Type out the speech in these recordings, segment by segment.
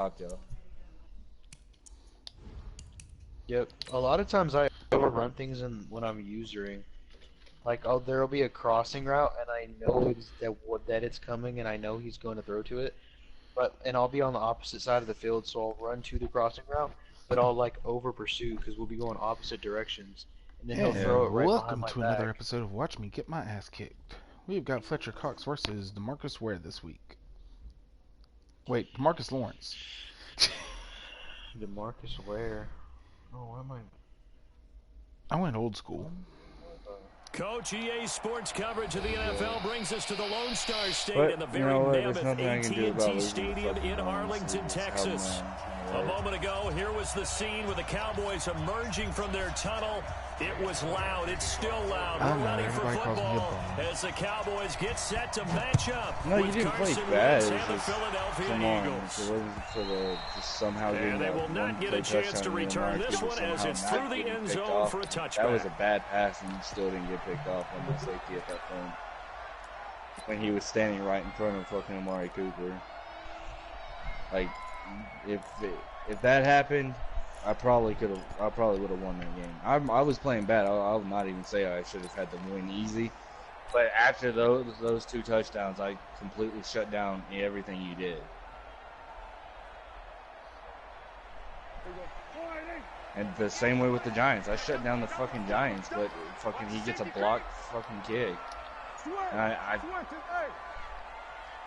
yo. Yep. A lot of times I overrun things when I'm usering. Like, there'll be a crossing route, and I know that it's coming, and I know he's going to throw to it. And I'll be on the opposite side of the field, so I'll run to the crossing route, but I'll like over pursue because we'll be going opposite directions, and then he'll throw it And right behind welcome my to another back. episode of Watch Me Get My Ass Kicked. We've got Fletcher Cox versus DeMarcus Ware this week. Wait, DeMarcus Lawrence. DeMarcus Ware. Oh, why am I went old school. Coach, EA Sports coverage of the NFL brings us to the Lone Star State and the very mammoth AT&T Stadium in Arlington, Texas. A moment ago, here was the scene with the Cowboys emerging from their tunnel. It was loud. It's still loud. We're ready for football as the Cowboys get set to match up with Carson Wentz and the Philadelphia Eagles. It wasn't for the just somehow getting And they will not get a chance to return this one as it's through the end zone for a touchback. That was a bad pass, and he still didn't get picked off on the safety at that point. When he was standing right in front of fucking Amari Cooper. Like, if that happened, I probably would have won that game. I was playing bad. I'll not even say I should have had the win easy. But after those two touchdowns, I completely shut down everything you did. And the same way with the Giants. I shut down the fucking Giants, but fucking he gets a blocked fucking kick.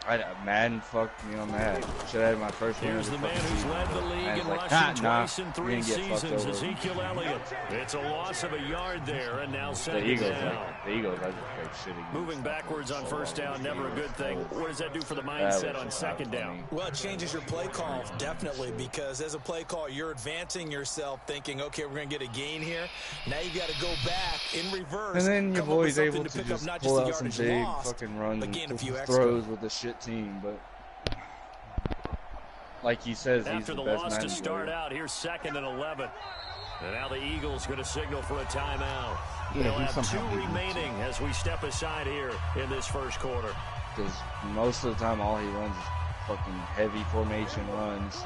And Madden fucked me on that. Should have had my first win. Here's the man who's led the league in rushing twice in 3 seasons, Ezekiel Elliott. It's a loss of a yard there, and now second down. The Eagles, I just played shitty. Moving backwards on first down, never a good thing. What does that do for the mindset on second down? Well, it changes your play call, definitely, because as a play call, you're advancing yourself, thinking, okay, we're going to get a gain here. Now you got to go back in reverse. And then your boy's able to just pull out some big fucking runs and throws with the shit team, but like he says, he's after the best loss to start out, here's 2nd and 11. And now the Eagles going to signal for a timeout. Yeah, they'll have 2 remaining as we step aside here in this first quarter. Because most of the time, all he runs is fucking heavy formation runs,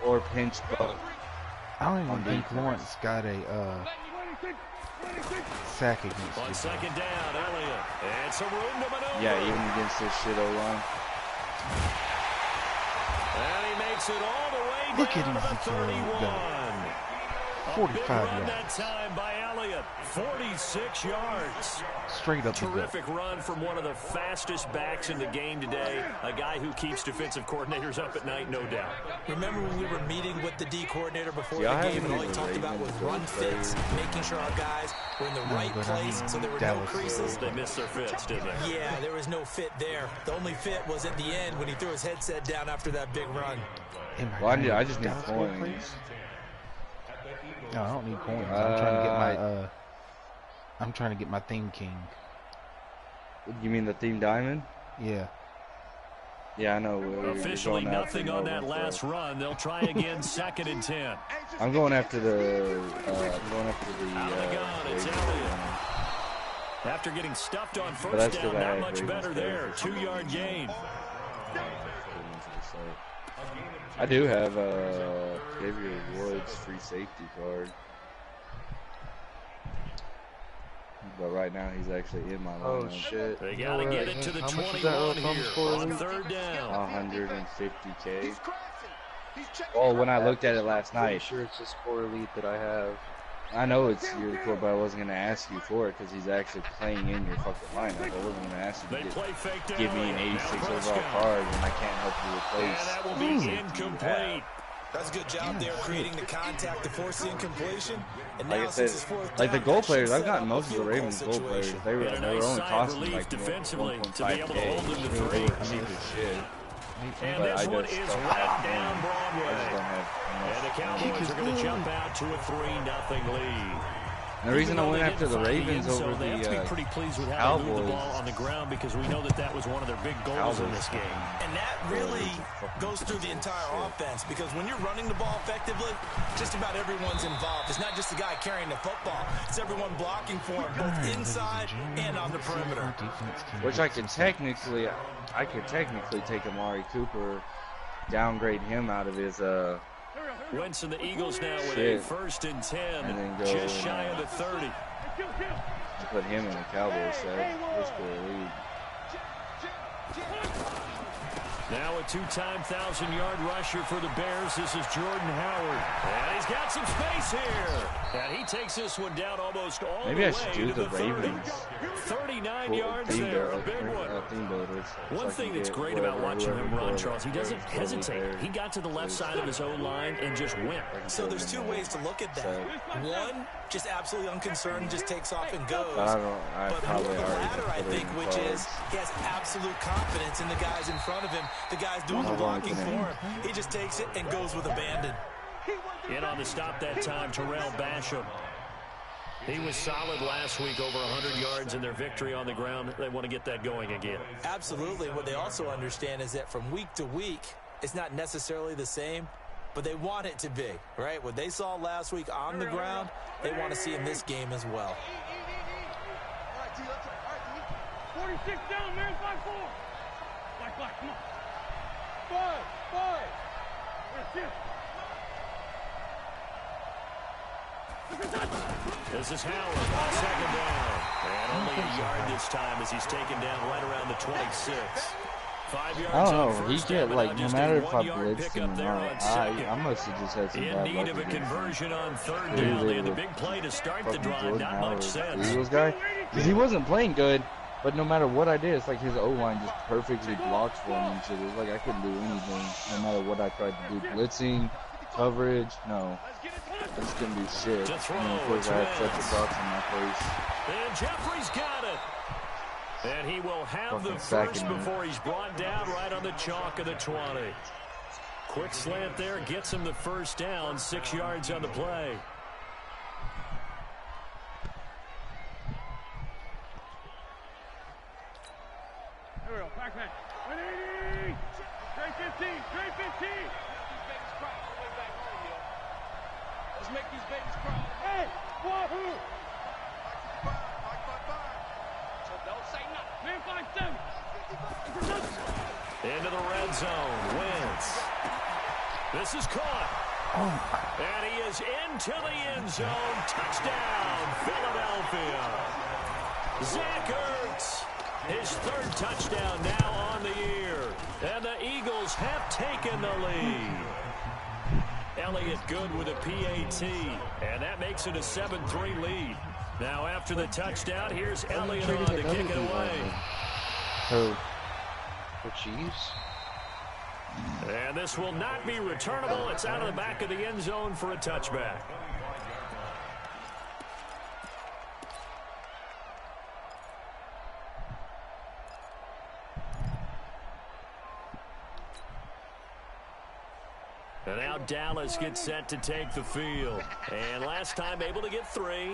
or pinch buck. I don't even think Lawrence got a sack against on second down, Elliott. And some room to maneuver. Yeah, even against this shit O-line. And he makes it all the way Look down at him to the 31. 45 yards. That time by Elliott. 46 yards. Straight up. Terrific run from one of the fastest backs in the game today. A guy who keeps defensive coordinators up at night, no doubt. Remember when we were meeting with the D coordinator before the game, and all he talked about was run fits, making sure our guys were in the right place so there were no creases. They missed their fits, didn't they? Yeah, there was no fit there. The only fit was at the end when he threw his headset down after that big run. Well, I just need coins. No, I don't need coins. I'm trying to get my theme king. You mean the theme diamond? Yeah. Yeah, I know. Officially nothing on that last run. They'll try again 2nd and 10. I'm going after the. It's Elliott. After getting stuffed on first down, not much better there. 2-yard gain. I do have Xavier Woods free safety card, but right now he's actually in my lineup. Oh shit! They gotta get it to the 21 here on 3rd down. 150K. Oh, when I looked at it last night, I'm sure it's a score elite that I have. I know it's your core, but I wasn't gonna ask you for it because he's actually playing in your fucking lineup. I wasn't gonna ask you to give me an 86 overall card when I can't help you replace. And that will be incomplete. That's a good job there, creating the contact to force the incompletion. And now, like I said, like the goal players, I've gotten most of the Ravens goal players. They were only costing like 1.5K. They were cheap as shit. And this one is right down Broadway. And the Cowboys are going to jump out to a 3-0 lead. And the reason I went after the Ravens over they have to be pretty pleased with how they moved the ball on the ground because we know that was one of their big goals in this game. And that really goes through the entire offense because when you're running the ball effectively, just about everyone's involved. It's not just the guy carrying the football. It's everyone blocking for him, both inside and on the perimeter. Which I could technically take Amari Cooper downgrade him out of his Wentz and the Eagles now with shit. a 1st and 10, And then go just shy of the 30. Put him in the Cowboys set. Let's go lead. Now a 2-time 1,000-yard rusher for the Bears. This is Jordan Howard. And he's got some space here. And he takes this one down almost all Maybe the I should way do to the the 30. Ravens. 39 yards there, a big one. One thing that's great about watching him run, Charles, he doesn't hesitate. He got to the left side of his O-line and just went. So there's two ways to look at that. One, just absolutely unconcerned, just takes off and goes. But But more the latter, I think, which is he has absolute confidence in the guys in front of him, the guys doing the blocking for him. He just takes it and goes with abandon. In on the stop that time, Terrell Basham. He was solid last week, over 100 yards in their victory on the ground. They want to get that going again. Absolutely. What they also understand is that from week to week, it's not necessarily the same, but they want it to be, right? What they saw last week on the ground, they want to see in this game as well. 46 down, man, 5-4. 5, come on. 5. That's it. This is Howard on 2nd down. And only a yard this time as he's taken down right around the 26. 5 yards. I don't know. He get like no matter if I blitzed him or not. I must have just had some in bad need luck of a against him. conversion on 3rd down. They had the big play to start the drive. Not much sense. Eagles guy, because he wasn't playing good. But no matter what I did, it's like his O-line just perfectly blocks for him and shit. It was like I couldn't do anything, no matter what I tried to do. Blitzing, coverage, no. I just couldn't do shit. And of course I had such a box in my face. And Jeffrey's got it. And he will have the first before he's brought down right on the chalk of the 20. Quick slant there, gets him the 1st down, 6 yards on the play. Here we go, backman. 180. Straight 15. Let's make these babies cry. Hey, wahoo! So don't say nothing. Man, 5-7. Into the red zone, Wentz. This is caught. And he is into the end zone. Touchdown, Philadelphia. Zach Ertz. His 3rd touchdown now on the year. And the Eagles have taken the lead. Elliott good with a PAT. And that makes it a 7-3 lead. Now after the touchdown, here's Elliott on to kick it away. Who? The Chiefs. And this will not be returnable. It's out of the back of the end zone for a touchback. And now Dallas gets set to take the field. And last time able to get 3.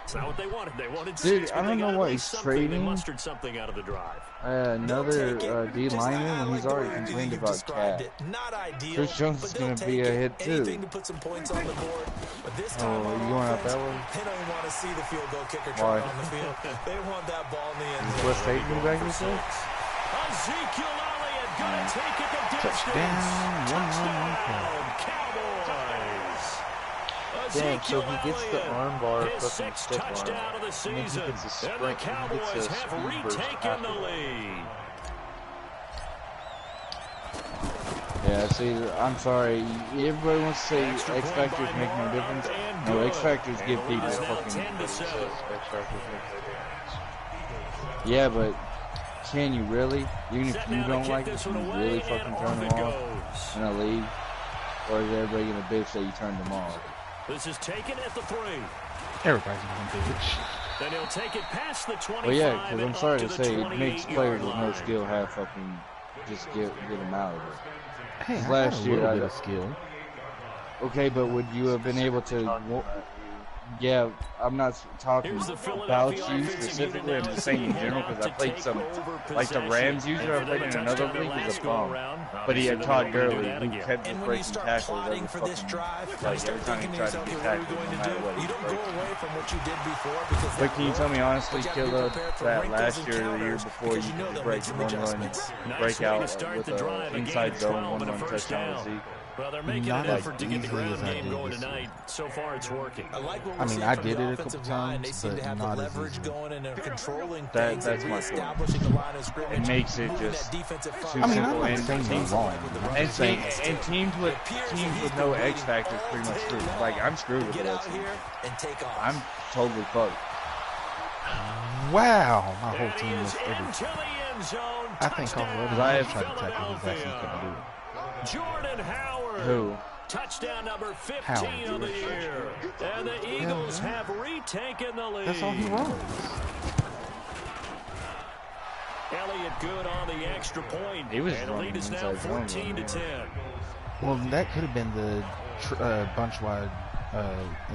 It's not what they wanted. They wanted 6. Dude, I don't know why he's trading. They mustered something out of the drive. Another D lineman when he's already complained about Cat. Not ideal, Chris Jones is going to be a hit too. anything to put some points on the board. But this time Oh, you going out that way? they don't want to see the field goal kicker Why? try on the field. They want that ball in the end Is zone. West State back this way? Ezekiel Elliott going to take it the distance. Touchdown, Touchdown, Cowboys. Damn, so he gets the arm bar His fucking 6th stiff touchdown arm. of the And then he season. gets a And the sprint. Cowboys He gets a have speed burst retaken after the that. lead. Yeah, see, I'm sorry. Everybody wants to say Extra X point Factors by make no Moore, difference. and No, good. X Factors And give the people lead is now fucking. 10-7. Yeah, but can you really? Even if Set you now to don't kick like this it, can one you away, really and fucking turn off them it off goes. in a league? Or is everybody gonna bitch that you turned them off? This is taken at the 3. Everybody's going to bitch. Then he'll take it past the 25. Well, yeah, because I'm and sorry up to the say, it makes 28-yard players with no line. skill have fucking just get them out of it. Hey, I Last got a year, little I bit got- of skill. Okay, but would you have been able to? Yeah, I'm not talking about you specifically. I'm just saying in general because I played some, like the Rams user I played in another league was a bum. But he had Todd Gurley who kept just breaking tackles every fucking, like every time he tried to get tackled, no matter what he was breaking. But can you tell me honestly, Killa, that last year or the year before you could break one run, break out with an inside zone, one run touchdown with Zeke? Well, they're making an effort to get the ground game going tonight. So far, it's working. I mean, I did it a couple times, but not as easy. That's my point. It makes it just too simple. And teams with no X factor is pretty much screwed. Like, I'm screwed with that team. I'm totally fucked. Wow, my whole team is everything. I think all the others tried to tackle his ass and couldn't do it. Jordan Howard. Who? Touchdown number 15 of the year. And the Eagles have retaken the lead. That's all he runs. Elliott good on the extra point. He was and the lead is now 14-10. Well, that could have been the bunch wide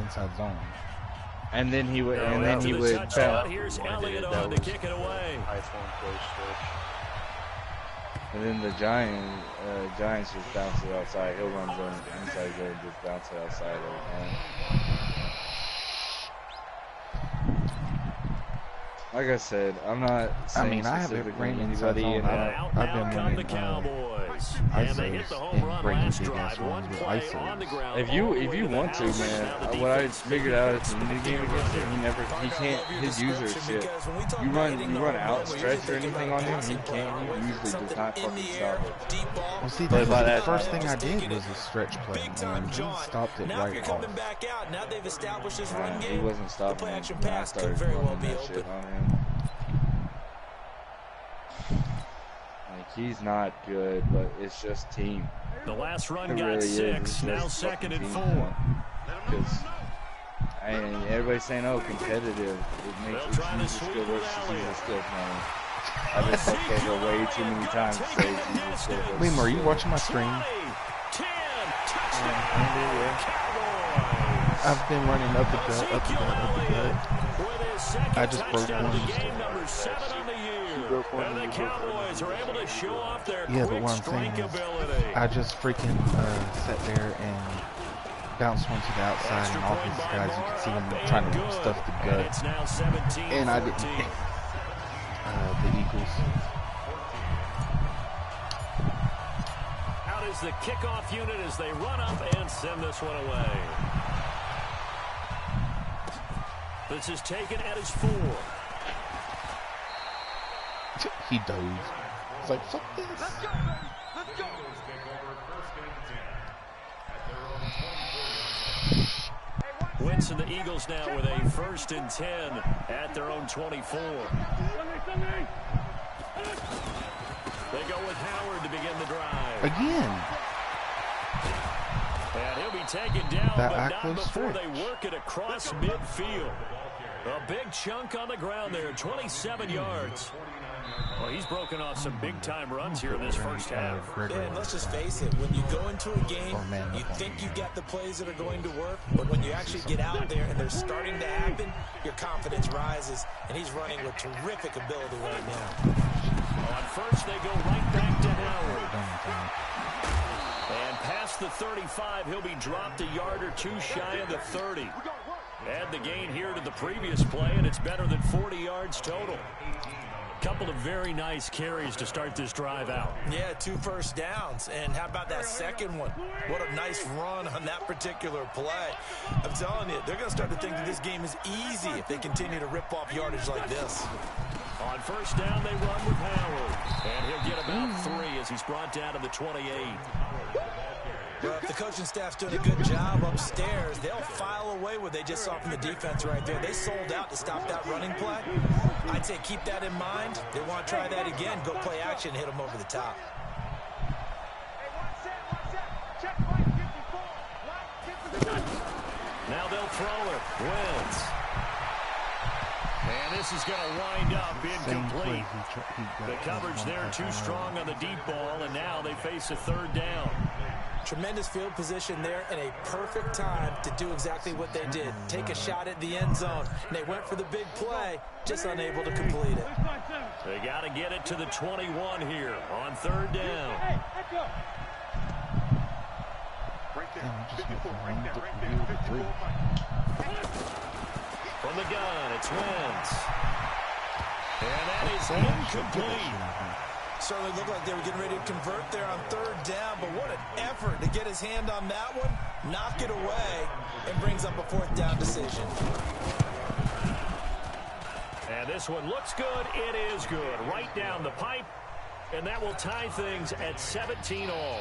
inside zone. And then he would. Here's Elliott on to kick it away. And then the Giants just bounce it outside. He'll run zone inside zone, just bounce it outside every time. Like I said, I'm not saying I haven't ran anybody, and I've been running ISOs and breaking big ass runs with ISOs. If you want to, man, what I figured out at the mini game against him, he can't. His user is shit. You run out stretch or anything on him, he can't. He usually does not fucking stop it. Well, see, the first thing I did was a stretch play, and he stopped it right off. He wasn't stopping it when I started running that shit on him. Like, he's not good, but it's just team. The last run got really 6, now 2nd and 4. Because everybody's saying, oh, competitive. It makes it skill versus user skill playing. I've been fucked over way too many times to say user skill. Liam, are you watching my stream? I've been running up the gut. I just broke one. And the Cowboys are able to show off their but what I'm saying is, I just freaking sat there and bounced one to the outside, and all these guys, you can see them trying to stuff the gut. And I didn't hit the Eagles. Out is the kickoff unit as they run up and send this one away. This is taken at his 4. He dozed. It's like, fuck this. Let's go. Wentz and the Eagles now with a 1st and 10 at their own 24. They go with Howard to begin the drive. Again. And he'll be taken down, That but not before stretch. they work it across midfield. A big chunk on the ground there, 27 yards. Well, he's broken off some big-time runs here in this first half. And let's just face it, when you go into a game, you think you've got the plays that are going to work, but when you actually get out there and they're starting to happen, your confidence rises, and he's running with terrific ability right now. On first, they go right back to Howard. And past the 35, he'll be dropped a yard or two shy of the 30. Add the gain here to the previous play, and it's better than 40 yards total. Couple of very nice carries to start this drive out. Yeah, 2 first downs. And how about that second one? What a nice run on that particular play. I'm telling you, they're going to start to think that this game is easy if they continue to rip off yardage like this. On first down, they run with Howard. And he'll get about 3 as he's brought down to the 28. Well, if the coaching staff's doing a good job upstairs, they'll file away what they just saw from the defense right there. They sold out to stop that running play. I'd say keep that in mind. They want to try that again. Go play action, hit them over the top. Now they'll throw it. Wentz. And this is going to wind up incomplete. The coverage there too strong on the deep ball, and now they face a 3rd down. Tremendous field position there and a perfect time to do exactly what they did. Take a shot at the end zone. And they went for the big play, just unable to complete it. They got to get it to the 21 here on 3rd down. From the gun, it's Wentz. And that is incomplete. Certainly looked like they were getting ready to convert there on 3rd down, but what an effort to get his hand on that one, knock it away, and brings up a 4th down decision. And this one looks good. It is good. Right down the pipe, and that will tie things at 17 all.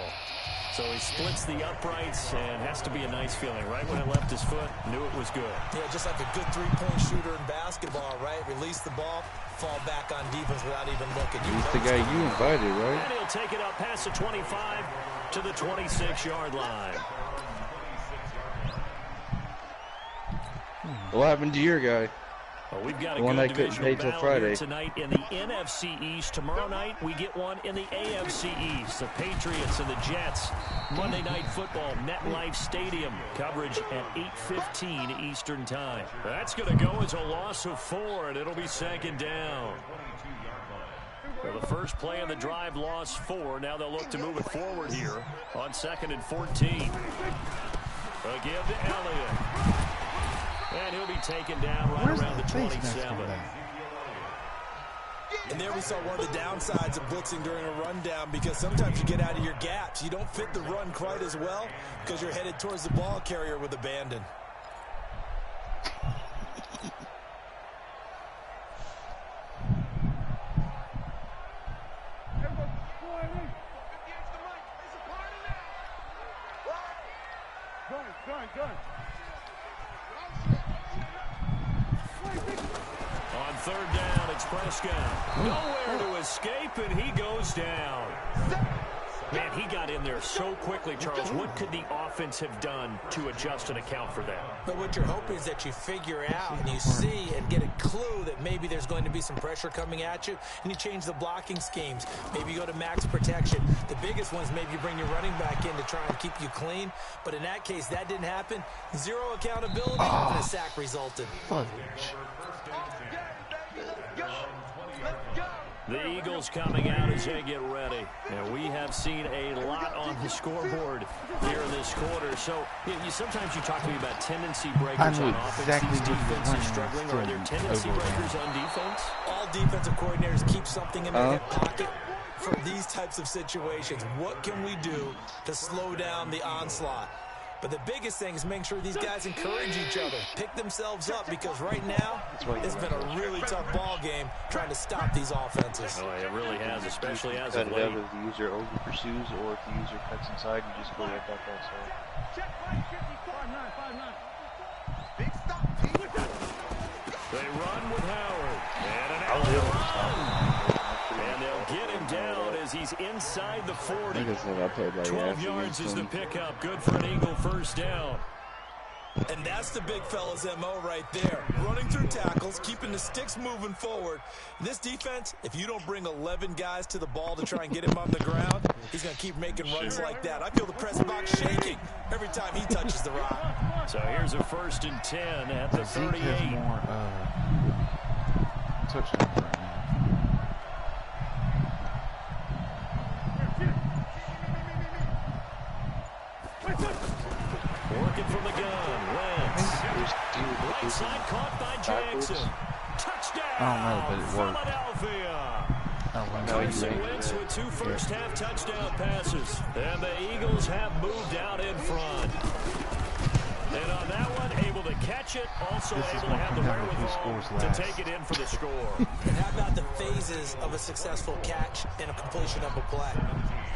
So he splits the uprights, and has to be a nice feeling. Right when it left his foot, knew it was good. Yeah, just like a good three-point shooter in basketball, right? Release the ball, fall back on defense without even looking. He's the guy you invited, right? And he'll take it up past the 25 to the 26-yard line. What happened to your guy? Well, we've got a one good that couldn't pay till battle Friday here tonight in the NFC East. Tomorrow night, we get one in the AFC East. The Patriots and the Jets. Monday Night Football, MetLife Stadium. Coverage at 8:15 Eastern Time. That's going to go as a loss of 4, and it'll be 2nd down. Well, the first play of the drive lost 4. Now they'll look to move it forward here on 2nd and 14. A give to Elliott. And he'll be taken down right around the 27. And there we saw one of the downsides of blitzing during a rundown, because sometimes you get out of your gaps. You don't fit the run quite as well because you're headed towards the ball carrier with abandon. On 3rd down, it's Prescott. Nowhere to escape, and he goes down. Man, he got in there so quickly, Charles. What could the offense have done to adjust and account for that? But what you're hoping is that you figure out and you see and get a clue that maybe there's going to be some pressure coming at you, and you change the blocking schemes. Maybe you go to max protection. The biggest one is maybe you bring your running back in to try and keep you clean. But in that case, that didn't happen. Zero accountability, and a sack resulted. The Eagles coming out as they get ready. And we have seen a lot on the scoreboard here in this quarter. So sometimes you talk to me about tendency breakers on offense. These defenses struggling. Are there tendency breakers on defense? All defensive coordinators keep something in their hip pocket for these types of situations. What can we do to slow down the onslaught? But the biggest thing is making sure these guys encourage each other, pick themselves up, because right now it's been a really tough ball game trying to stop these offenses. Oh, it really has, especially as of late. If the user over pursues or if the user cuts inside, you just go right back outside. They run with Howard. And an run. And they'll get him down as he's inside the 40. 12 yards is the pickup. Good for an Eagle 1st down. And that's the big fella's MO right there. Running through tackles, keeping the sticks moving forward. This defense, if you don't bring 11 guys to the ball to try and get him on the ground, he's going to keep making runs like that. I feel the press box shaking every time he touches the rock. So here's a 1st and 10 at the 38. Zeke has more touchdowns right now. Working from the gun. Wentz. Right side caught by Jackson. Touchdown. I don't know, but it worked. Philadelphia. Carson Wentz with 2 first-half touchdown passes. And the Eagles have moved out in front. And on that one, able to catch it, also able to have the wherewithal to take it in for the score. And how about the phases of a successful catch and a completion of a play?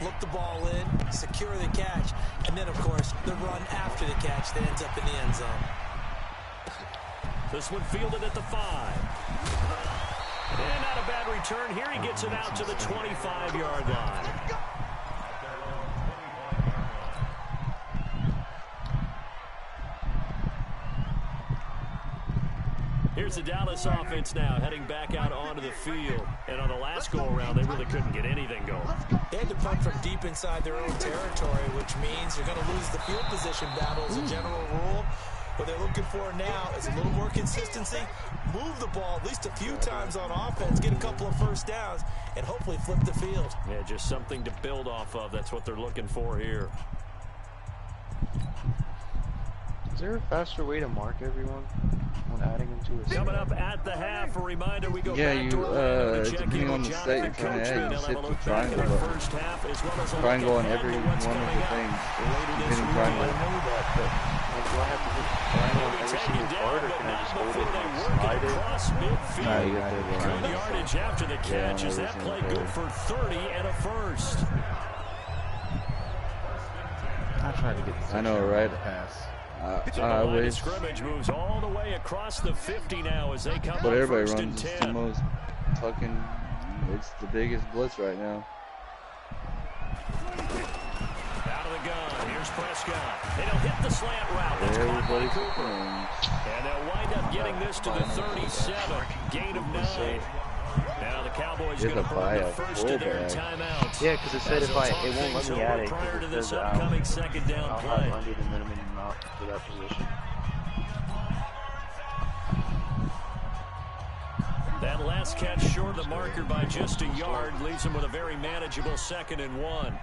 Look the ball in, secure the catch, and then, of course, the run after the catch that ends up in the end zone. This one fielded at the 5. And not a bad return. Here he gets it out to the 25-yard line. Here's the Dallas offense now heading back out onto the field. And on the last go-around, they really couldn't get anything going. They had to punt from deep inside their own territory, which means you're going to lose the field position battle as a general rule. What they're looking for now is a little more consistency, move the ball at least a few times on offense, get a couple of first downs, and hopefully flip the field. Yeah, just something to build off of. That's what they're looking for here. Is there a faster way to mark everyone when adding them to a Coming up at the half, a reminder we go yeah, back you, to Orlando to check depending in on with the state you're trying to add, you Coachman. hit We'll the look back at triangle the button. first half as well as a Triangle look on ahead every to one what's of coming the up. things. later this Hitting week. triangle. I know that, but like, do I have to hit triangle on every single part, or can I just hold it and slide it? Across midfield. Nah, you gotta hit Good triangle. yardage after the catch. Is that play good for 30 and a first? I tried to get the I know, right? pass. So the I line of wish. scrimmage moves all the way across the 50 now as they come But up everybody first and runs. It's 10. the most fucking. It's the biggest blitz right now. Out of the gun. Here's Prescott. And he'll hit the slant route. That's caught by Everybody's Cooper. playing. And they'll wind up getting this to the 37. Gain of 9. Now the Cowboys You're going to the burn the buyout first of their fullback. timeouts. Yeah, because it said if it won't let me add it. Prior to It this says upcoming second down I'll play. have under the minimum amount for that position. That last catch short of the marker by just a yard leaves him with a very manageable 2nd and 1.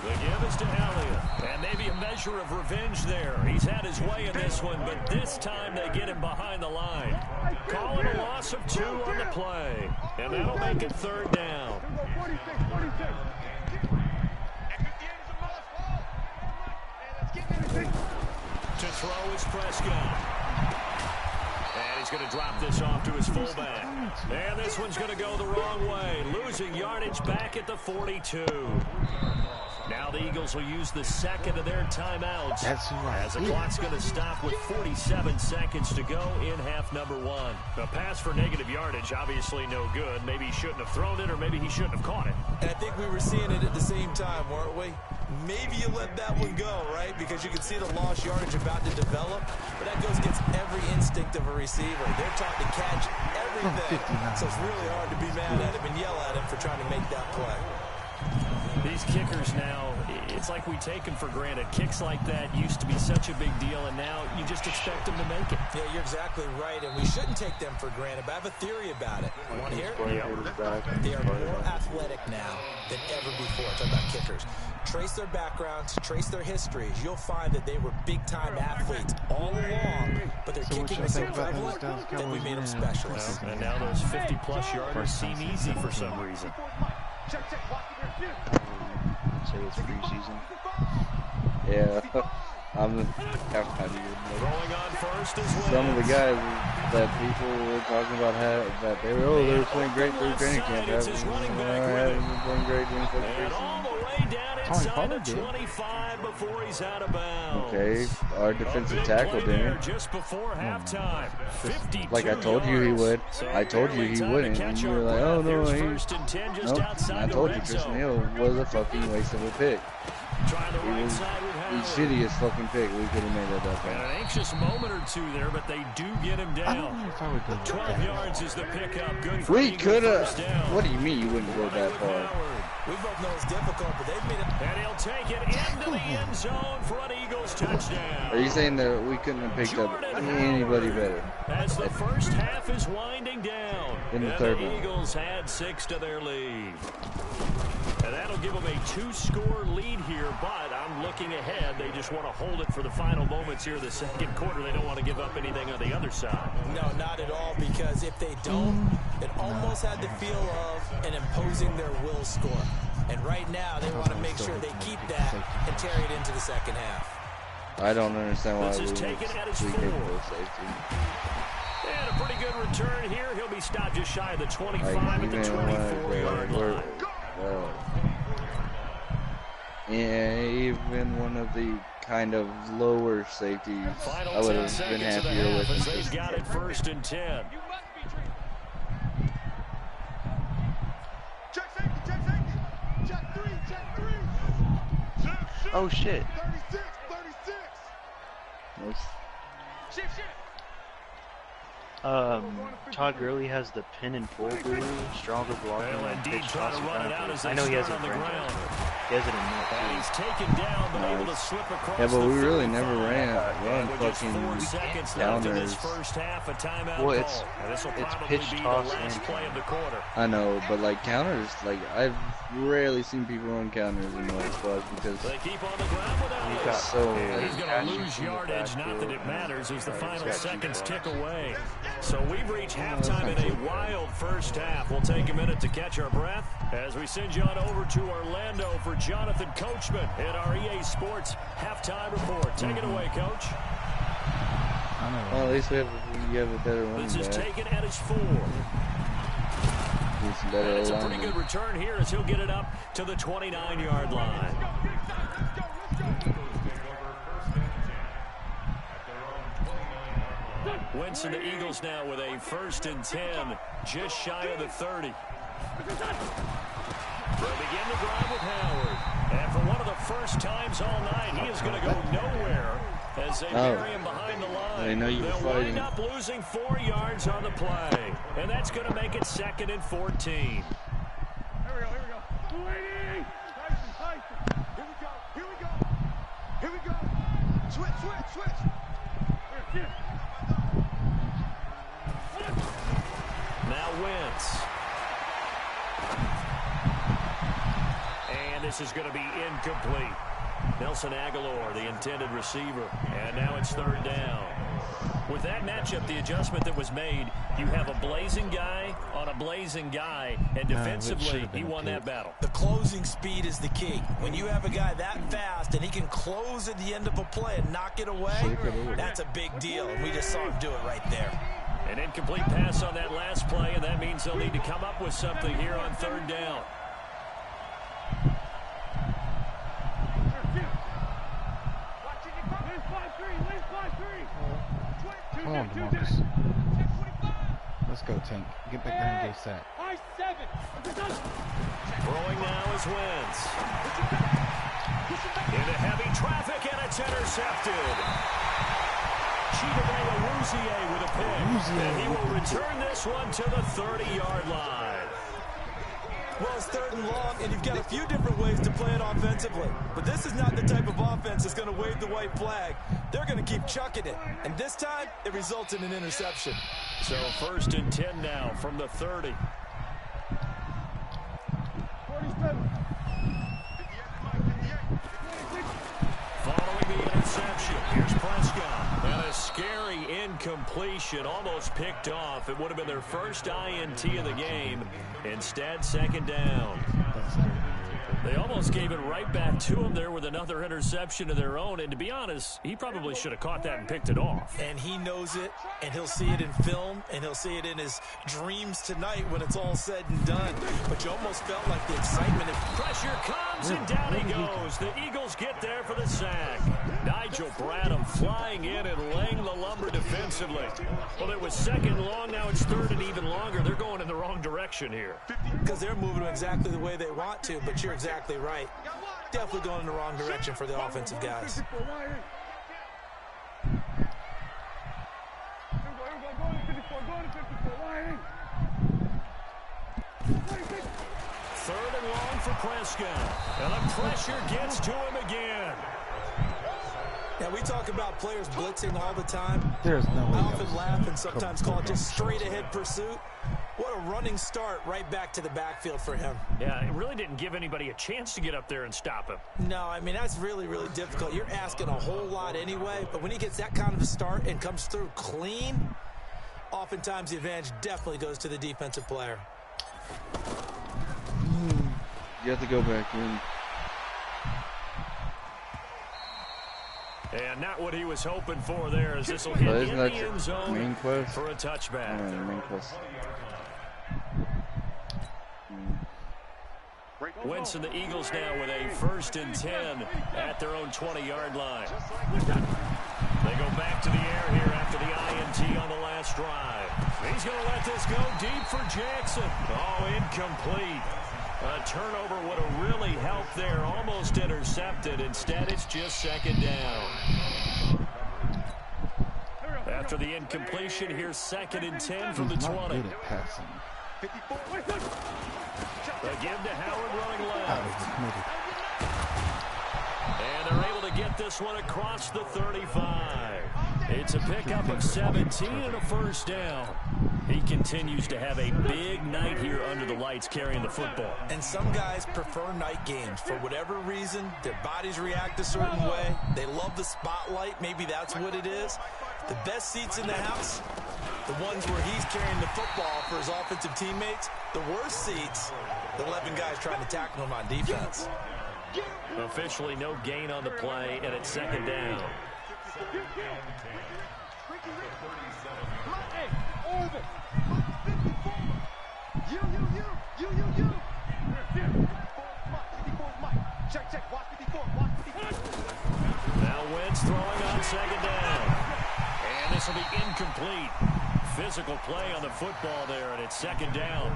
The give is to Elliott, and maybe a measure of revenge there. He's had his way in this one, but this time they get him behind the line. Calling a loss of 2 on the play, and that'll make it 3rd down. To throw is Prescott. And he's going to drop this off to his fullback. And this one's going to go the wrong way. Losing yardage back at the 42. Now the Eagles will use the second of their timeouts. That's right. As the clock's going to stop with 47 seconds to go in half number 1. A pass for negative yardage, obviously no good. Maybe he shouldn't have thrown it, or maybe he shouldn't have caught it. And I think we were seeing it at the same time, weren't we? Maybe you let that one go, right? Because you can see the lost yardage about to develop. But that goes against every instinct of a receiver. They're taught to catch everything. So it's really hard to be mad at him and yell at him for trying to make that play. These kickers now, it's like we take them for granted. Kicks like that used to be such a big deal, and now you just expect them to make it. Yeah, you're exactly right, and we shouldn't take them for granted. But I have a theory about it. You want to hear it? They are more athletic now than ever before. Talking about kickers. Trace their backgrounds, trace their histories. You'll find that they were big-time athletes all along, but their kicking is so prevalent that we made them specialists. And now those 50-plus yarders seem easy for some reason. I'd say it's preseason. Yeah. Rolling on first as well. Some of the guys that people were talking about that they were playing great through training camp. Haven't playing great during And all the way down inside the 25 before he's out of bounds. Okay, our defensive tackle didn't. Just before halftime. 52 like I told you he would. I told you he wouldn't, and you were like, oh no, he. Nope. I told you Tristan Hill was a fucking waste of a pick. He was the shittiest fucking pick we could have made at that point. An anxious moment or two there, but they do get him I don't down. know if I would go 12 yards is the pickup. Good for We Eagle could have. first down. What do you mean you wouldn't go that far? We both know it's difficult, but they've made it. And he'll take it into the end zone for an Eagles touchdown. Are you saying that we couldn't have picked up anybody better? As the first half is winding down, In the and third the one. Eagles add 6 to their lead. And that'll give them a 2-score lead here, but I'm looking ahead. They just want to hold it for the final moments here of the second quarter. They don't want to give up anything on the other side. No, not at all, because if they don't, it almost had the feel of an imposing their will score. And right now, they want to make sure they keep that and carry it into the second half. I don't understand why This we is would taken at his we 4. gave him safety. And a pretty good return here. He'll be stopped just shy of the 25 Like, at the even 24-yard line. Yeah, even one of the kind of lower safeties, Final I would 10 have been seconds of the happier half with as him. they've got it 1st and 10. Check safety, check safety. Check 3, check 3. Oh shit. 36, 36. Shift, shift. Todd Gurley has the pin and pull rule, stronger blocking Well, and indeed, pitch trying toss to run it out as advantage. they I know he has start a on the franchise. ground. does it in that. And he's taken down, but able to slip across. Yeah, but we really 35. never run fucking 4 seconds left in this counters. first half. A timeout Well, call. And this will it's probably pitch, be the toss, last and play of the quarter. I know, but like counters, like I've rarely seen people run counters in like squads because They keep on the ground without it. so. And he's going to lose yardage. Not that it matters as the final seconds tick away. So we've reached halftime in a wild first half. We'll take a minute to catch our breath as we send you on over to Orlando for Jonathan Coachman at our EA Sports halftime report. Take it away, Coach. Well, at least you have a better running This is back. taken at his 4. It's a pretty good return here as he'll get it up to the 29-yard line. Winston, the Eagles now with a 1st and 10, just shy of the 30. They'll begin the drive with Howard. And for one of the first times all night, he is going to go nowhere as they bury him behind the line. They know you were They'll fighting. wind up losing 4 yards on the play. And that's going to make it 2nd and 14. Here we go. 280. Tyson. Here we go. Switch. Here. Now Wentz. And this is going to be incomplete. Nelson Aguilar, the intended receiver. And now it's 3rd down. With that matchup, the adjustment that was made, you have a blazing guy on a blazing guy, and defensively, he won that battle. The closing speed is the key. When you have a guy that fast and he can close at the end of a play and knock it away, that's a big deal, and we just saw him do it right there. An incomplete pass on that last play, and that means they'll need to come up with something here on 3rd down. Come on, DeMarcus. Let's go, Tank. Get back there and get sacked. Throwing now is Wentz. Into heavy traffic, and it's intercepted. Chidobe Awuzie with a pick. And he will return this one to the 30-yard line. Well, it's 3rd and long, and you've got a few different ways to play it offensively. But this is not the type of offense that's going to wave the white flag. They're going to keep chucking it. And this time, it results in an interception. So 1st and 10 now from the 30. 47. Following the interception, here's Prescott. And a scary incompletion, almost picked off. It would have been their first INT of the game. Instead, 2nd down. They almost gave it right back to him there with another interception of their own. And to be honest, he probably should have caught that and picked it off. And he knows it, and he'll see it in film, and he'll see it in his dreams tonight when it's all said and done. But you almost felt like the excitement. Pressure comes, and down he goes. The Eagles get there for the sack. Nigel Bradham flying in and laying the lumber defensively. Well, it was 2nd long. Now it's 3rd and even longer. They're going in the wrong direction here. Because they're moving exactly the way they want to, but you're exactly right. Definitely going in the wrong direction for the offensive guys. Third and long for Prescott. And the pressure gets to him again. Now, we talk about players blitzing all the time. There's no way. I often laugh and sometimes call it just straight-ahead pursuit. What a running start right back to the backfield for him. Yeah, it really didn't give anybody a chance to get up there and stop him. No, I mean, that's really, really difficult. You're asking a whole lot anyway, but when he gets that kind of a start and comes through clean, oftentimes the advantage definitely goes to the defensive player. You have to go back in. And not what he was hoping for there, as this will hit in the end zone main quest? for a touchback. Main quest. Winston, the Eagles now with a 1st and 10 at their own 20-yard line. They go back to the air here after the INT on the last drive. He's going to let this go deep for Jackson. Oh, incomplete. A turnover would have really helped there. Almost intercepted. Instead, it's just 2nd down. After the incompletion, here's 2nd and 10 from the 20. They give to Howard running left. this one across the 35. It's a pickup of 17 and a first down. He continues to have a big night here under the lights carrying the football. And some guys prefer night games. For whatever reason, their bodies react a certain way. They love the spotlight. Maybe that's what it is. The best seats in the house, the ones where he's carrying the football for his offensive teammates. The worst seats, the 11 guys trying to tackle him on defense. Officially no gain on the play, and it's second down. Now Wentz throwing on second down. And this will be incomplete. Physical play on the football there, and it's second down.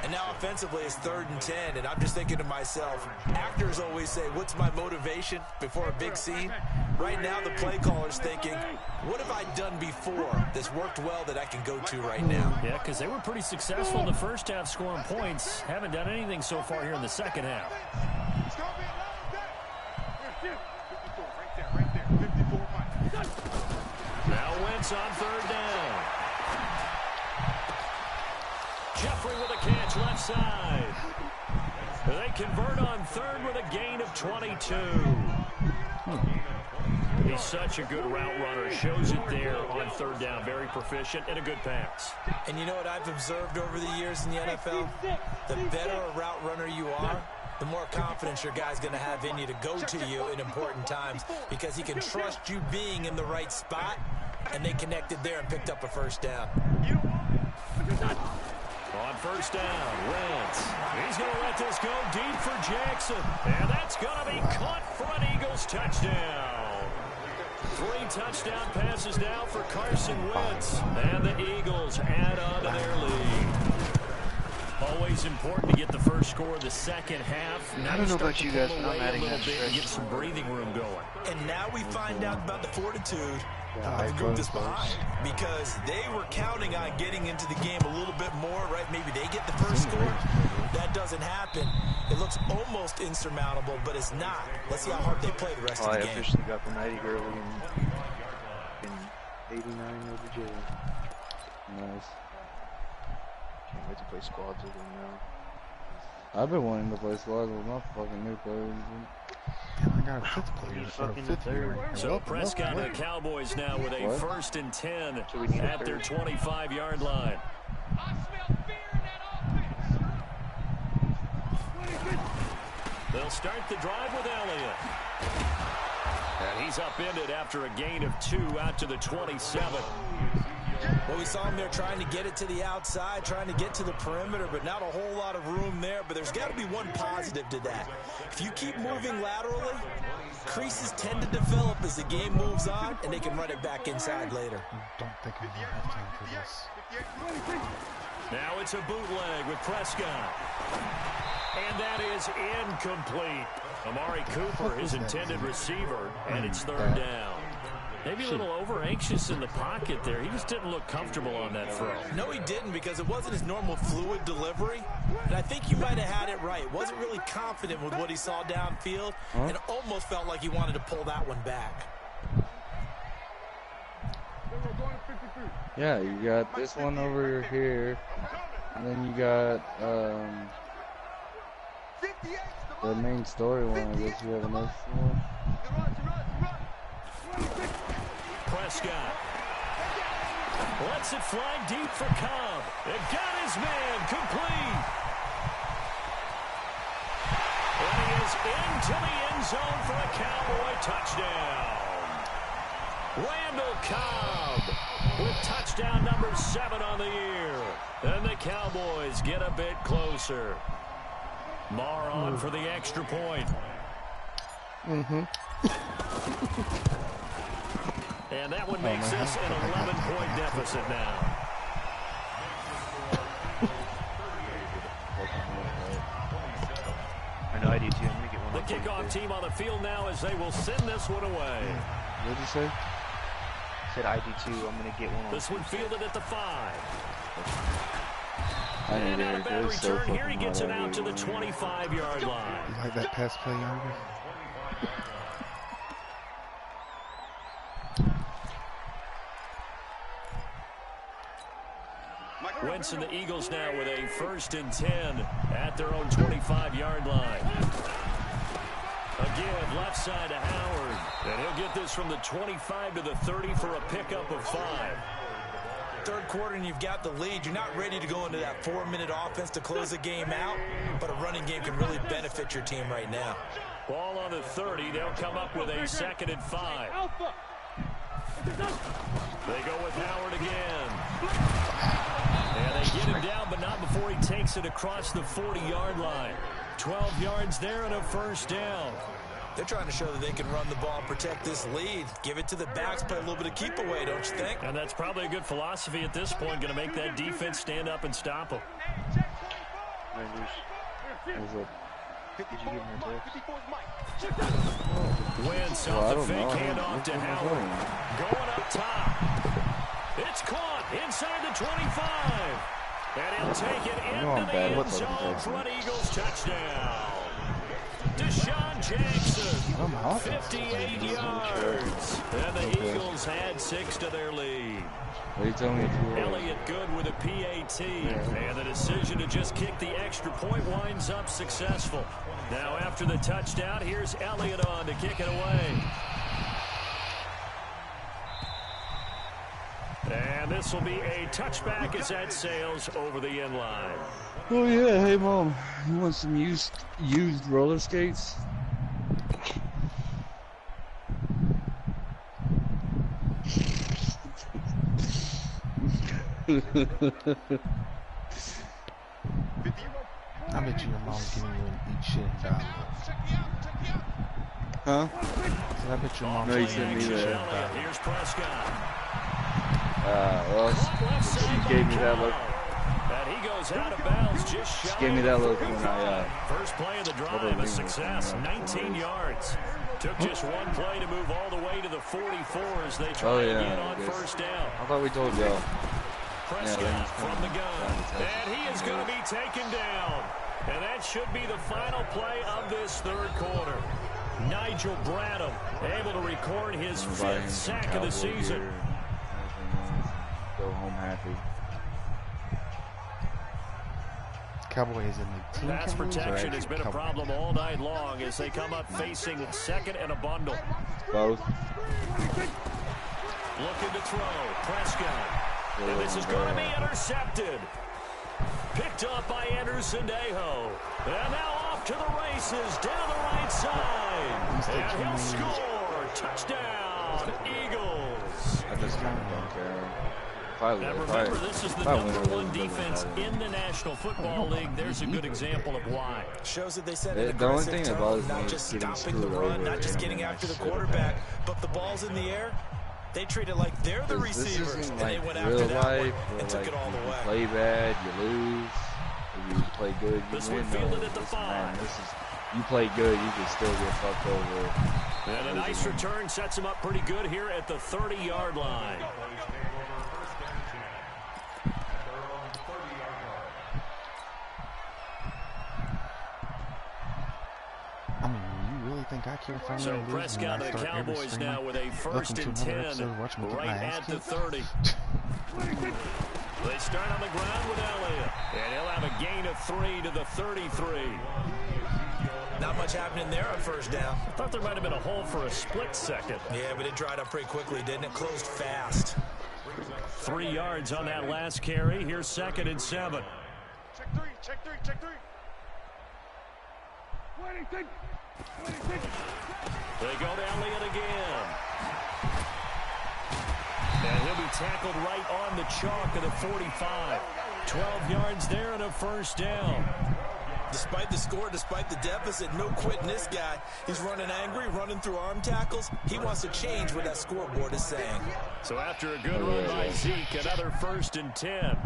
And now offensively it's 3rd and 10, and I'm just thinking to myself, actors always say, what's my motivation before a big scene? Right now the play caller's thinking, what have I done before that's worked well that I can go to right now? Yeah, because they were pretty successful in the first half scoring points. Haven't done anything so far here in the second half. Now Wentz on 3rd down. Jeffrey with a catch left side. They convert on 3rd with a gain of 22. He's such a good route runner. Shows it there on 3rd down. Very proficient and a good pass. And you know what I've observed over the years in the NFL? The better a route runner you are, the more confidence your guy's going to have in you to go to you in important times, because he can trust you being in the right spot, and they connected there and picked up a first down. On 1st down, Wentz. He's going to let this go deep for Jackson. And that's going to be caught for an Eagles touchdown. 3 touchdown passes now for Carson Wentz. And the Eagles add on to their lead. Always important to get the first score of the second half. I don't know about you guys, but I'm adding a little that bit and stretch. get some breathing room going. And now we find out about the fortitude of the group that's behind, because they were counting on getting into the game a little bit more, right? Maybe they get the first score. That doesn't happen. It looks almost insurmountable, but it's not. Let's see how hard they play the rest of the game. I officially got the 90 early in 89 over J. Nice. Can't wait to play squads with them now. I've been wanting to play squads with my fucking new players. I got a 5th player. Fucking 5th year. So Prescott and the Cowboys now with a 1st and 10 So we need a at their 3rd. 25-yard line. They'll start the drive with Elliott. And he's upended after a gain of 2 out to the 27. Well, we saw him there trying to get it to the outside, trying to get to the perimeter, but not a whole lot of room there. But there's got to be one positive to that. If you keep moving laterally, creases tend to develop as the game moves on, and they can run it back inside later. I don't think I'm going to have time for this. Now it's a bootleg with Prescott. And that is incomplete. Amari Cooper, his intended receiver, and it's 3rd down. Maybe a little over-anxious in the pocket there. He just didn't look comfortable on that throw. No, he didn't, because it wasn't his normal fluid delivery. And I think you might have had it right. Wasn't really confident with what he saw downfield, and almost felt like he wanted to pull that one back. Yeah, you got this one over here, and then you got the main storyline. I guess you have another one. Prescott lets it fly deep for Cobb. It got his man complete. And he is into the end zone for a Cowboy touchdown. Randall Cobb with touchdown number 7 on the year. And the Cowboys get a bit closer. Marr on for the extra point. And that one makes this an 11-point deficit now. I know I do too. I'm going to get one. The kickoff team on the field now as they will send this one away. What did you say? I said I do too. I'm going to get one. This one fielded at the 5. I And need out to of bad so return, here he gets it fucking out to the 25-yard line. You like that pass play, Arby? Wentz and the Eagles now with a 1st and 10 at their own 25-yard line. Again, left side to Howard. And he'll get this from the 25 to the 30 for a pickup of 5. Third quarter and you've got the lead. You're not ready to go into that 4-minute offense to close the game out, but a running game can really benefit your team right now. Ball on the 30. They'll come up with a 2nd and 5. They go with Howard again. And they get him down, but not before he takes it across the 40-yard line. 12 yards there and a 1st down. They're trying to show that they can run the ball and protect this lead. Give it to the backs, play a little bit of keep away, don't you think? And that's probably a good philosophy at this point, going to make that defense stand up and stop them. Wentz off the fake handoff to Howard. Going up top. It's caught inside the 25. And he'll take it into the end zone for an Eagles touchdown. Deshaun Jackson, 58 yards. And the Eagles had 6 to their lead. Elliott good with a PAT. And the decision to just kick the extra point winds up successful. Now after the touchdown, here's Elliott on to kick it away. And this will be a touchback as that sails over the end line. Oh yeah, hey Mom, you want some used roller skates? I bet you your mom's giving you an eat shit and die. Huh? So I bet your mom's no, you sent me that. Here's Prescott. Well, she gave me that look. And he goes out of bounds just shy. She gave me that look when I first play of the drive, a success, 19 yards. Took just one play to move all the way to the 44 as they try again on 1st down. I thought we told y'all. Prescott from the gun, and he is going to be taken down. And that should be the final play of this 3rd quarter. Nigel Bradham able to record his 5th sack of the season. Go home happy. Cowboys in the team. Pass protection has been a problem all night long as they come up facing 2nd and a bundle. Both. Looking to throw. Prescott. And this is going to be intercepted. Picked up by Anderson Dejo. And now off to the races down the right side. And he'll score. Touchdown, Eagles. I just don't care. Now remember, this is the #1 defense in the National Football League. There's a good example of why. Shows that they set an aggressive tone, not just stopping the run, not just getting after the quarterback, but the ball's in the air. They treat it like they're the receivers, and they went after that one and took it all the way. Play bad, you lose. If you play good, you this win. This one fielded at the 5. Man, you play good, you can still get fucked over. And a nice return sets him up pretty good here at the 30-yard line. Think I care for so Prescott and the Cowboys now with a 1st and 10 right at the 30. They start on the ground with Elliott, and he'll have a gain of 3 to the 33. Not much happening there on 1st down. I thought there might have been a hole for a split second. Yeah, but it dried up pretty quickly, didn't it? Closed fast. 3 yards on that last carry. Here's 2nd and 7. Check 3, check 3, check 3. They go to Elliott again. And he'll be tackled right on the chalk of the 45. 12 yards there and a 1st down. Despite the score, despite the deficit, no quitting this guy. He's running angry, running through arm tackles. He wants to change what that scoreboard is saying. So after a good run by Zeke, another 1st and 10.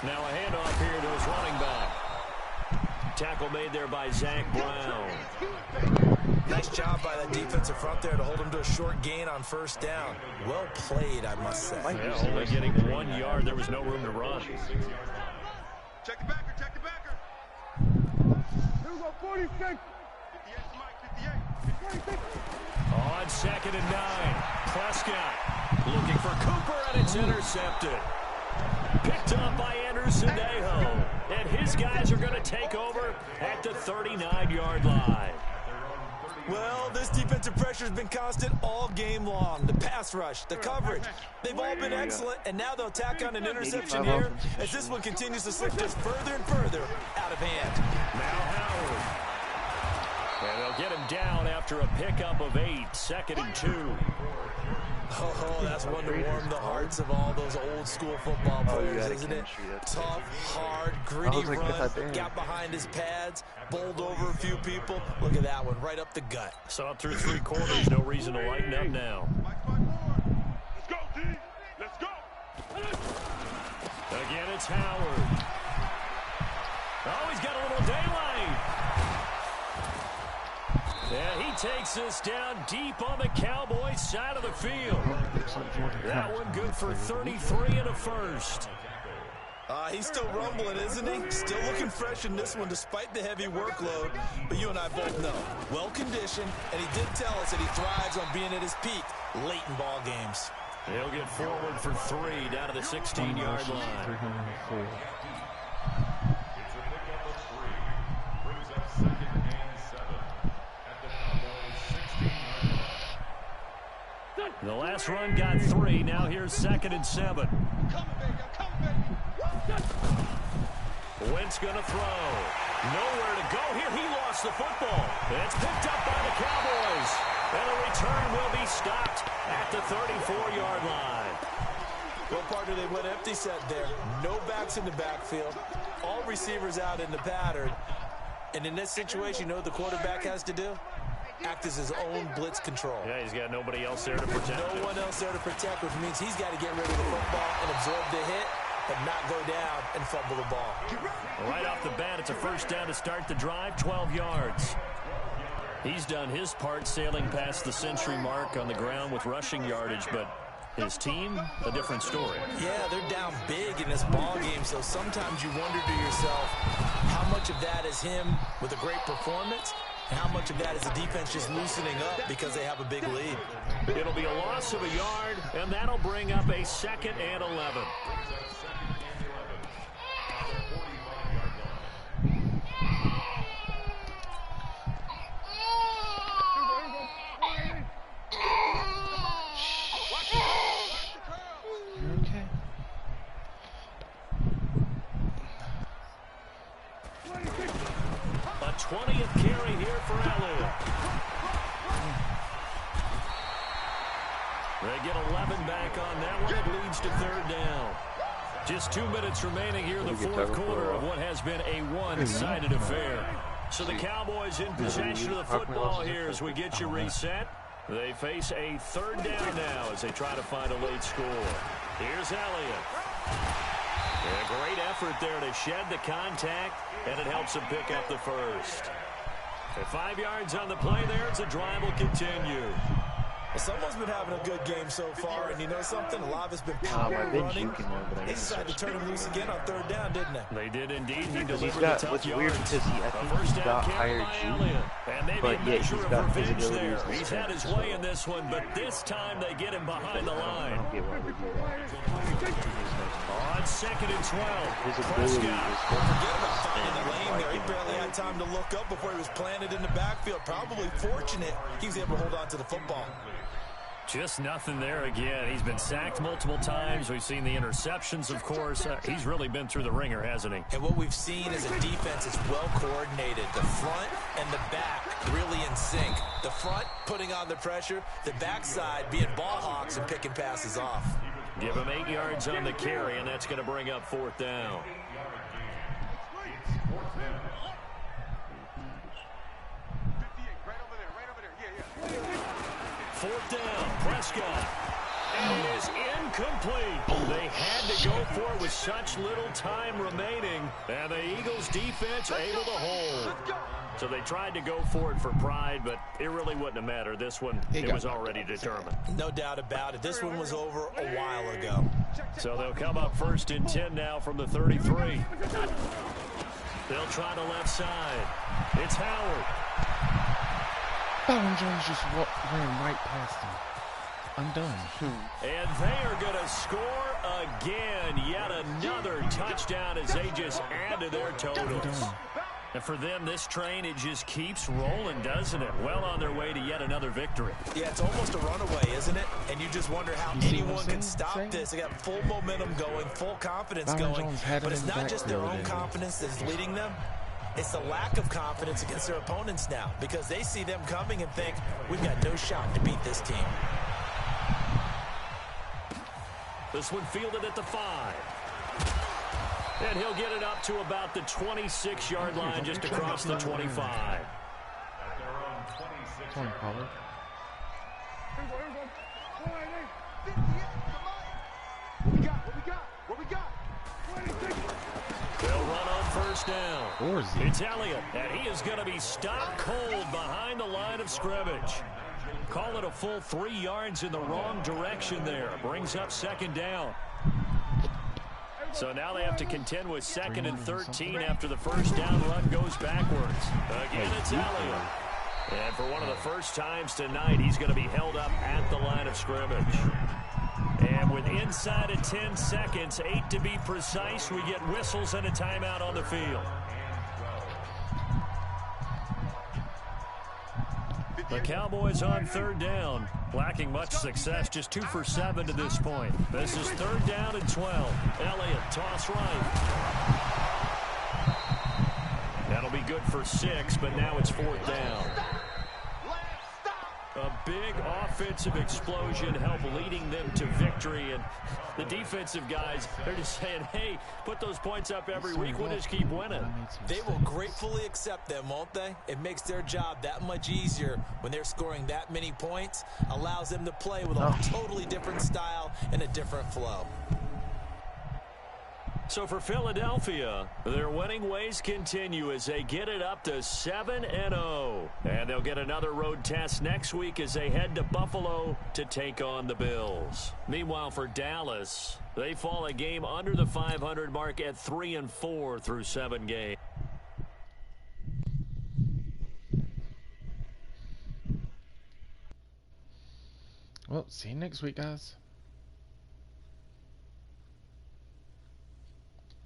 Now a handoff here to his running back. Tackle made there by Zach Brown. Nice job by that defensive front there to hold him to a short gain on 1st down. Well played, I must say. Yeah, only getting 1 yard. There was no room to run. Check the backer, check the backer. Here we go, 46. 58 to Mike, 58. On 2nd and 9. Prescott looking for Cooper, and it's intercepted. Picked up by Anderson Aho. And his guys are going to take over at the 39-yard line. Well, this defensive pressure has been constant all game long. The pass rush, the coverage, they've all been excellent, and now they'll tack on an interception here as this one continues to slip just further and further out of hand. Now Howard. And they'll get him down after a pickup of 8, 2nd and 2. Oh, that's one to warm the hearts of all those old school football players, isn't it? Tough, hard, gritty run, got behind his pads, bowled over a few people. Look at that one, right up the gut. Saw it through 3 quarters, no reason to lighten up now. Let's go, D. Let's go. Again, it's Howard. Oh, he's got a little daylight. And he takes us down deep on the Cowboys side of the field. That one good for 33 and a first. He's still rumbling, isn't he? Still looking fresh in this one despite the heavy workload. But you and I both know, well-conditioned, and he did tell us that he thrives on being at his peak late in ball games. He'll get forward for 3 down to the 16-yard line. The last run got 3. Now here's 2nd and 7. Wentz going to throw. Nowhere to go here. He lost the football. It's picked up by the Cowboys. And the return will be stopped at the 34-yard line. Well, partner, they went empty set there. No backs in the backfield. All receivers out in the pattern. And in this situation, you know what the quarterback has to do? Act as his own blitz control. Yeah, he's got nobody else there to protect him. No one else there to protect, which means he's got to get rid of the football and absorb the hit, but not go down and fumble the ball. Right off the bat, it's a first down to start the drive, 12 yards. He's done his part sailing past the century mark on the ground with rushing yardage, but his team, a different story. Yeah, they're down big in this ball game, so sometimes you wonder to yourself how much of that is him with a great performance, and how much of that is the defense just loosening up because they have a big lead. It'll be a loss of a yard, and that'll bring up a 2nd and 11. Okay. A 20th carry here for Elliott. They get 11 back on that one. It leads to 3rd down. Just 2 minutes remaining here in the 4th quarter of what has been a one-sided affair. So the Cowboys in possession of the football here as we get you reset. They face a 3rd down now as they try to find a late score. Here's Elliott. And a great effort there to shed the contact, and it helps him pick up the first. At 5 yards on the play there, as the drive will continue. Well, someone's been having a good game so far, and you know something? A lot of it's been power running. They decided to turn him loose again on 3rd down, didn't they? They did indeed. He delivered He's got, the tough what's yards. weird because I think he's got higher juke, but yet he's got his abilities. He's had his way in this one, but this time they get him behind the line. I don't get why we do that. On 2nd and 12, His ability Prescott. is Don't forget about finding the lane there. He barely had time to look up before he was planted in the backfield. Probably fortunate he was able to hold on to the football. Just nothing there again. He's been sacked multiple times. We've seen the interceptions, of course. He's really been through the ringer, hasn't he? And what we've seen is a defense that's well coordinated. The front and the back really in sync. The front putting on the pressure. The backside being ball hawks and picking passes off. Give him 8 yards on the carry, and that's going to bring up 4th down. Fourth down, Prescott. And it is incomplete. They had to go for it with such little time remaining. And the Eagles defense able to hold. So they tried to go for it for pride, but it really wouldn't have mattered. This one, it was already determined. No doubt about it. This one was over a while ago. So they'll come up 1st and 10 now from the 33. They'll try the left side. It's Howard. Byron Jones just ran right past him. I'm done. And they are going to score again. Yet another touchdown as they just add to their totals. And for them, this train, it just keeps rolling, doesn't it? Well on their way to yet another victory. Yeah, it's almost a runaway, isn't it? And you just wonder how anyone can stop this. They got full momentum going, full confidence going. But it's not just their own confidence that's leading them. It's the lack of confidence against their opponents now, because they see them coming and think, we've got no shot to beat this team. This one fielded at the 5. And he'll get it up to about the 26-yard line, just across the 25. What we got? They'll run on first down. It's Elliott, and he is going to be stopped cold behind the line of scrimmage. Call it a full 3 yards in the wrong direction there. Brings up second down. So now they have to contend with 2nd and 13 after the first down run goes backwards. Again, it's Elliott. And for one of the first times tonight, he's going to be held up at the line of scrimmage. And with inside of 10 seconds, 8 to be precise, we get whistles and a timeout on the field. The Cowboys on third down, lacking much success, just 2 for 7 to this point. This is 3rd down and 12. Elliott, toss right. That'll be good for 6, but now it's 4th down. A big offensive explosion helped leading them to victory, and the defensive guys, they're just saying, hey, put those points up every week, we'll just keep winning. They will gratefully accept them, won't they? It makes their job that much easier when they're scoring that many points, allows them to play with a totally different style and a different flow. So for Philadelphia, their winning ways continue as they get it up to 7-0. And they'll get another road test next week as they head to Buffalo to take on the Bills. Meanwhile, for Dallas, they fall a game under the 500 mark at 3-4 through 7 games. Well, see you next week, guys.